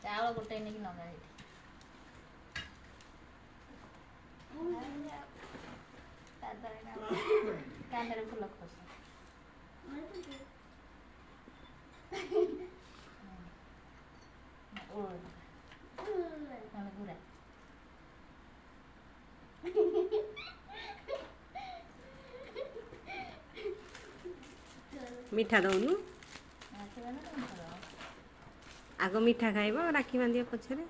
चावल गोटे नहीं नगा कांदे फुल खोस गुरा मीठा दौनु आग मीठा खाइब राखी बांधिया पछरे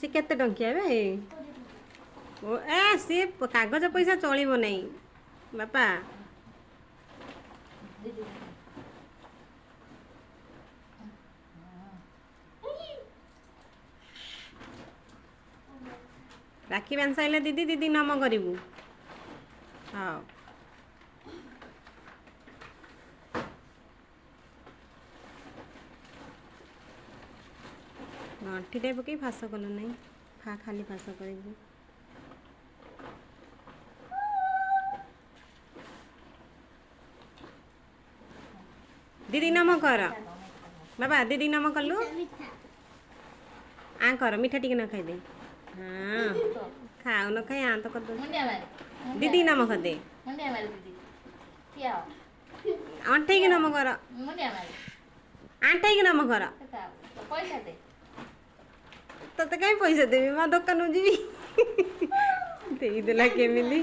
से केते टंकिया बे ओ ए से कागज पैसा चलिबो नहीं बापा राखी बांध साइले दीदी दीदी नम करू हाँ गंठी टाइप पकई फास कल नहीं खाली फास कर दीदी नम कर बाबा दीदी नम कलु आ कर मीठा टिके न खाई दे हाँ खाओ न खाई आ तो कर दो दीदी नम कर दे अंठे की नम कर आंटे की नम कर तते कहीं पैसा देवी माँ दुकान जी देला केमिली